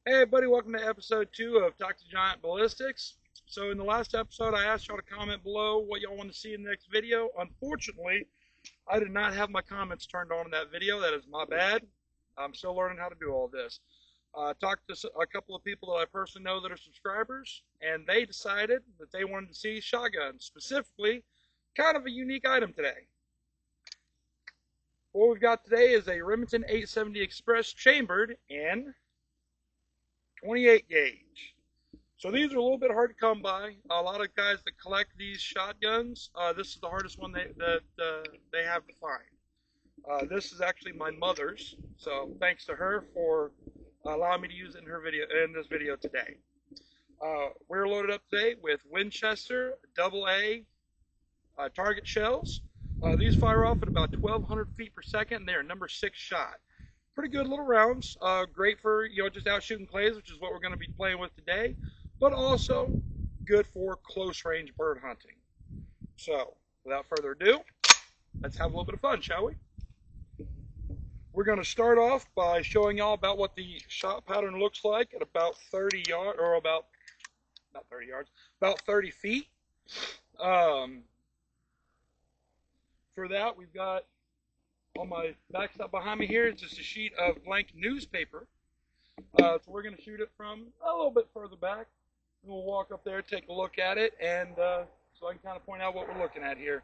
Hey everybody, welcome to episode 2 of Talk to Giant Ballistics. So in the last episode, I asked y'all to comment below what y'all want to see in the next video. Unfortunately, I did not have my comments turned on in that video. That is my bad. I'm still learning how to do all this. I talked to a couple of people that I personally know that are subscribers, and they decided that they wanted to see shotguns, specifically kind of a unique item today. What we've got today is a Remington 870 Express chambered in 28 gauge. So these are a little bit hard to come by. A lot of guys that collect these shotguns, this is the hardest one they have to find. This is actually my mother's, so thanks to her for allowing me to use it in this video today. We're loaded up today with Winchester AA target shells. These fire off at about 1,200 feet per second, and they're number 6 shot. Pretty good little rounds, great for just out shooting clays, which is what we're going to be playing with today, but also good for close range bird hunting. So without further ado, let's have a little bit of fun, shall we? We're going to start off by showing y'all about what the shot pattern looks like at about 30 yards, or about 30 feet. For that, we've got on my backstop behind me here, it's just a sheet of blank newspaper. So we're going to shoot it from a little bit further back. We'll walk up there, take a look at it, and so I can kind of point out what we're looking at here.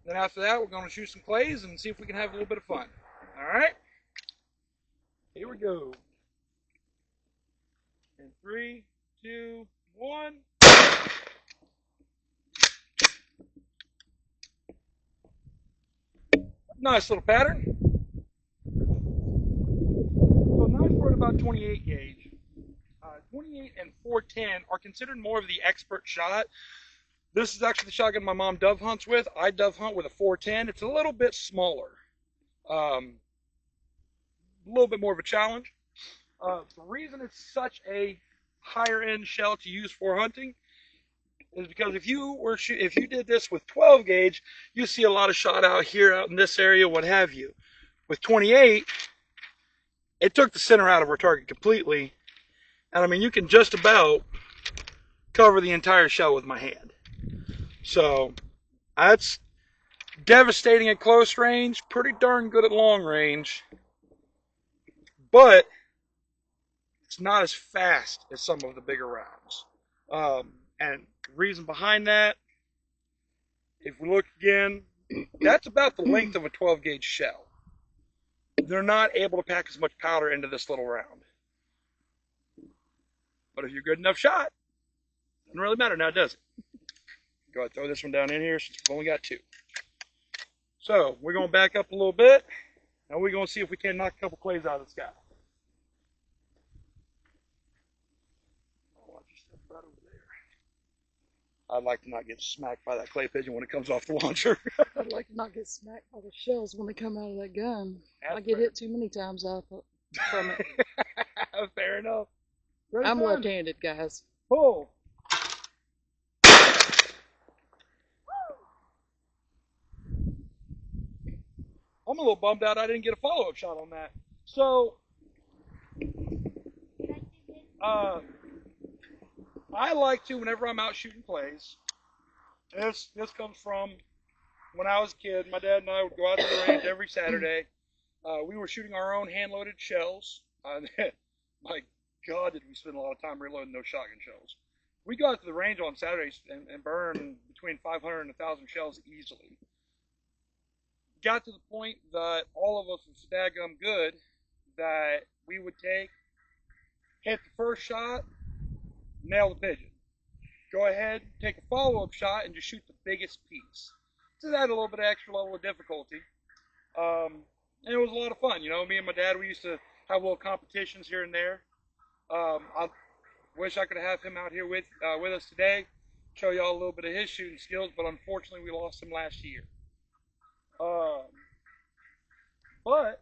Then after that, we're going to shoot some clays and see if we can have a little bit of fun. All right? Here we go. In 3, 2, 1. Nice little pattern. So nice for about 28 gauge. 28 and 410 are considered more of the expert shot. This is actually the shotgun my mom dove hunts with. I dove hunt with a 410. It's a little bit smaller. A little bit more of a challenge. The reason it's such a higher end shell to use for hunting is because if you did this with 12 gauge, you see a lot of shot out here, out in this area, what have you. With 28, it took the center out of our target completely, and I mean you can just about cover the entire shell with my hand. So that's devastating at close range, pretty darn good at long range, but it's not as fast as some of the bigger rounds. And the reason behind that, if we look again, that's about the length of a 12 gauge shell. They're not able to pack as much powder into this little round. But if you're a good enough shot, it doesn't really matter now, does it? Go ahead and throw this one down in here since we've only got 2. So we're going to back up a little bit, and we're going to see if we can knock a couple clays out of the sky. I'd like to not get smacked by that clay pigeon when it comes off the launcher. I'd like to not get smacked by the shells when they come out of that gun. That's I get hit too many times from it. Fair enough. I'm left-handed, guys. Pull. I'm a little bummed out I didn't get a follow-up shot on that. So, I like to, whenever I'm out shooting clays, this comes from when I was a kid. My dad and I would go out to the range every Saturday. We were shooting our own hand-loaded shells. My God, did we spend a lot of time reloading those shotgun shells. We go out to the range on Saturdays and burn between 500 and 1,000 shells easily. Got to the point that all of us were stagum good that we would hit the first shot, nail the pigeon. Go ahead, take a follow-up shot, and just shoot the biggest piece. So that had a little bit of extra level of difficulty. And it was a lot of fun. Me and my dad, we used to have little competitions here and there. I wish I could have him out here with us today, show y'all a little bit of his shooting skills, but unfortunately we lost him last year. But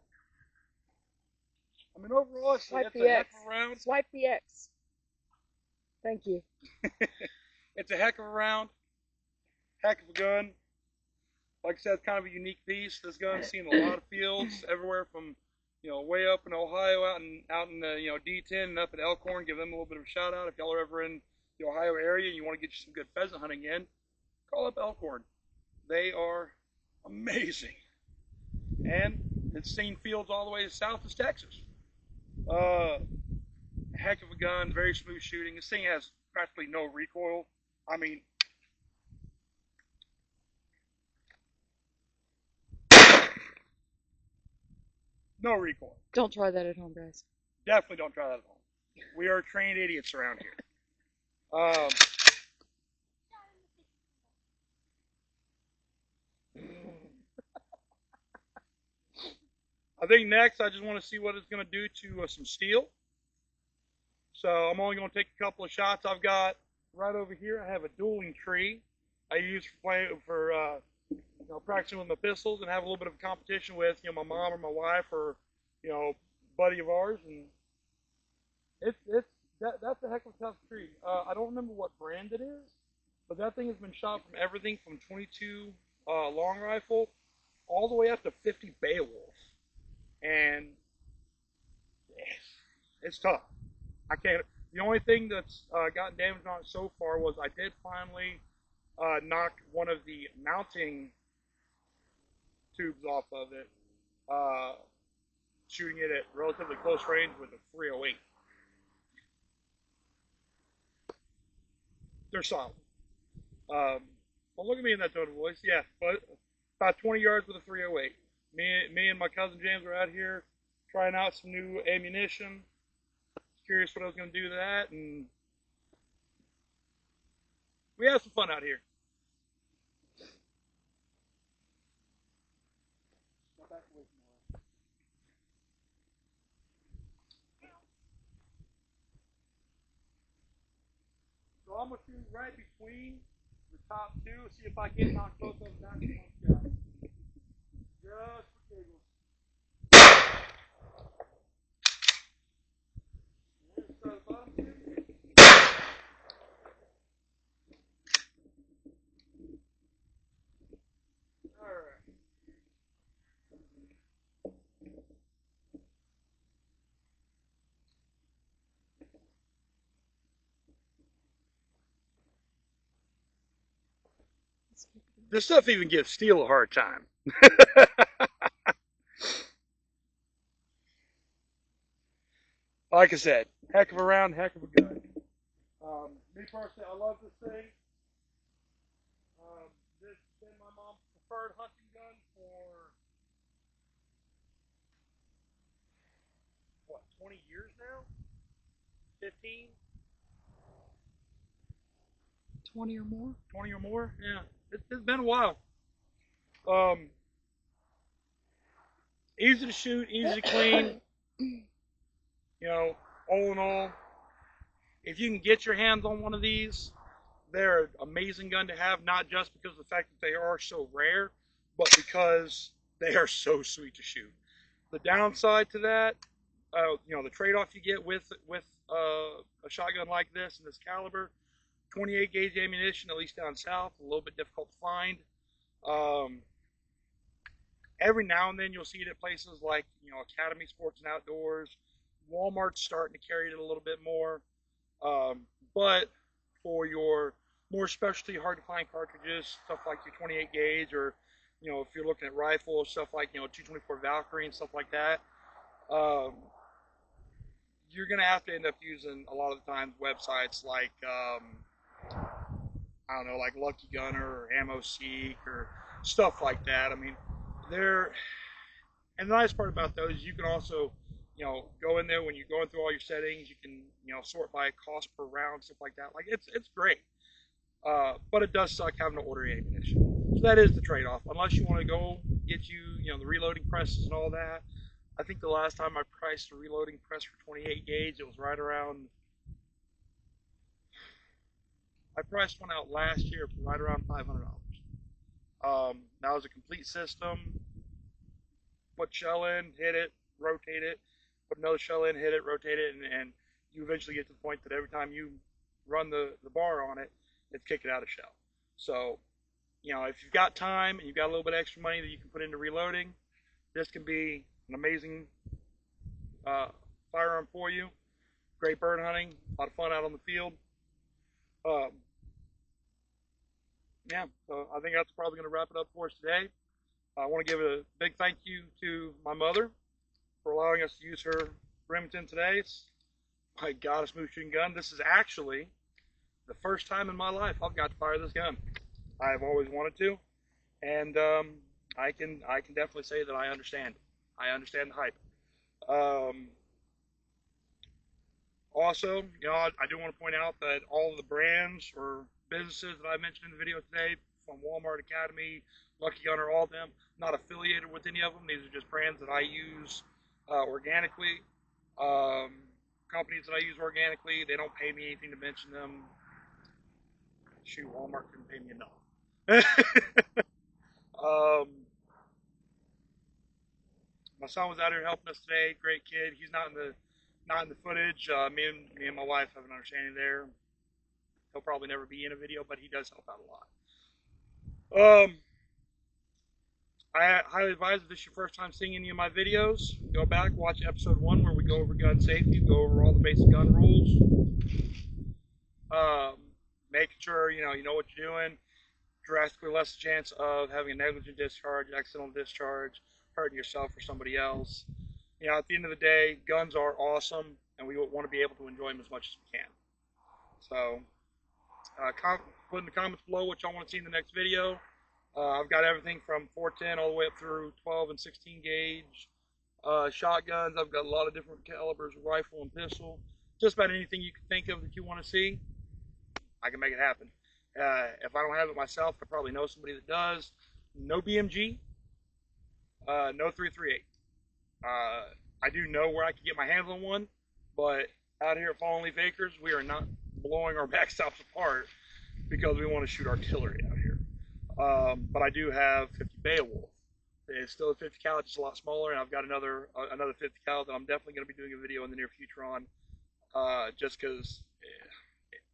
I mean, overall, it's a heck of a round. Swipe the X. Thank you. It's a heck of a round, heck of a gun. Like I said, it's kind of a unique piece. This gun's seen a lot of fields, everywhere from way up in Ohio, out in the D10 and up at Elkhorn. Give them a little bit of a shout out if y'all are ever in the Ohio area and you want to get you some good pheasant hunting in. Call up Elkhorn. They are amazing, and it's seen fields all the way south as Texas. Uh, Heck of a gun, very smooth shooting. This thing has practically no recoil. I mean, no recoil. Don't try that at home, guys. Definitely don't try that at home. We are trained idiots around here. Um, I think next I just want to see what it's going to do to some steel. So I'm only going to take a couple of shots. I've got right over here. I have a dueling tree I use for practicing with my pistols and have a little bit of a competition with my mom or my wife or buddy of ours, and that's a heck of a tough tree. I don't remember what brand it is, but that thing has been shot from everything from 22 long rifle all the way up to 50 Beowulf, and it's tough. I can't. The only thing that's gotten damaged on it so far was I did finally knock one of the mounting tubes off of it, shooting it at relatively close range with a 308. They're solid. Well, look at me in that tone of voice. Yeah, but about 20 yards with a 308. Me and my cousin James were out here trying out some new ammunition. Curious what I was going to do to that, and we had some fun out here. So I'm going to shoot right between the top two, see if I can knock both of them down in one shot. Just for giggles. This stuff even gives steel a hard time. Like I said, heck of a round, heck of a gun. Me personally, I love this thing. This has been my mom's preferred hunting gun for, what, 20 years now? 15? 20 or more? 20 or more? Yeah. It's been a while. Um, Easy to shoot, easy to clean. All in all, if you can get your hands on one of these, they're an amazing gun to have, not just because of the fact that they are so rare, but because they are so sweet to shoot. The downside to that, the trade-off you get with a shotgun like this and this caliber, 28 gauge ammunition, at least down south, a little bit difficult to find. Every now and then you'll see it at places like Academy Sports and Outdoors. Walmart's starting to carry it a little bit more, but for your more specialty, hard to find cartridges, stuff like your 28 gauge, or if you're looking at rifles, stuff like 224 Valkyrie and stuff like that, you're gonna have to end up using a lot of the times websites like I don't know, like Lucky Gunner or Ammo Seek or stuff like that. I mean, and the nice part about those, you can also go in there when you're going through all your settings. You can sort by cost per round, stuff like that. Like it's great, but it does suck having to order ammunition. So that is the trade-off. Unless you want to go get the reloading presses and all that. I think the last time I priced a reloading press for 28 gauge, it was right around. I priced one out last year for right around $500. That was a complete system. Put shell in, hit it, rotate it, put another shell in, hit it, rotate it, and you eventually get to the point that every time you run the bar on it, it's kicking out a shell. So, if you've got time and you've got a little bit of extra money that you can put into reloading, this can be an amazing firearm for you. Great bird hunting, a lot of fun out on the field. Um, yeah, so I think that's probably going to wrap it up for us today. I want to give a big thank you to my mother for allowing us to use her Remington today. It's, my God, a smooth shooting gun. This is actually the first time in my life I've got to fire this gun. I've always wanted to, and I can definitely say that I understand. I understand the hype. Um, Also, I do want to point out that all of the brands or businesses that I mentioned in the video today, from Walmart Academy, Lucky Gunner, all of them, not affiliated with any of them. These are just brands that I use organically. Um, Companies that I use organically, they don't pay me anything to mention them. Shoot, Walmart couldn't pay me enough. um, my son was out here helping us today. Great kid. He's not in the footage. Me and my wife have an understanding there. He'll probably never be in a video, but he does help out a lot. I highly advise if this is your first time seeing any of my videos, go back, watch episode 1 where we go over gun safety, go over all the basic gun rules. Um, Making sure you know what you're doing. Drastically less chance of having a negligent discharge, accidental discharge, hurting yourself or somebody else. At the end of the day, guns are awesome, and we want to be able to enjoy them as much as we can. So, put in the comments below what y'all want to see in the next video. I've got everything from 410 all the way up through 12 and 16 gauge shotguns. I've got a lot of different calibers, rifle and pistol. Just about anything you can think of that you want to see, I can make it happen. If I don't have it myself, I probably know somebody that does. No BMG, no 338. I do know where I can get my hands on one, but out here at Fallen Leaf Acres, we are not blowing our backstops apart because we want to shoot artillery out here. But I do have 50 Beowulf. It's still a 50 cal, just a lot smaller, and I've got another 50 cal that I'm definitely going to be doing a video in the near future on, just because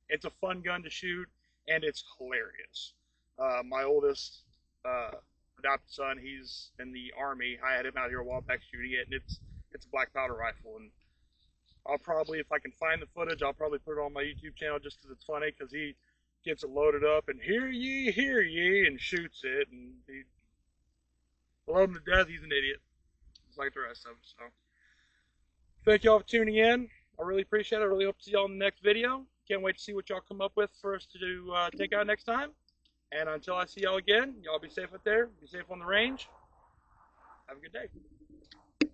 it's a fun gun to shoot and it's hilarious. My oldest adopted son, he's in the Army. I had him out here a while back shooting it, and it's a black powder rifle, and I'll probably, if I can find the footage, I'll probably put it on my YouTube channel just because it's funny, because he gets it loaded up and hear ye, and shoots it, and he love him to death. He's an idiot, just like the rest of them. So, thank y'all for tuning in. I really appreciate it. I really hope to see y'all in the next video. Can't wait to see what y'all come up with for us to do, take out next time. And until I see y'all again, y'all be safe out there. Be safe on the range. Have a good day.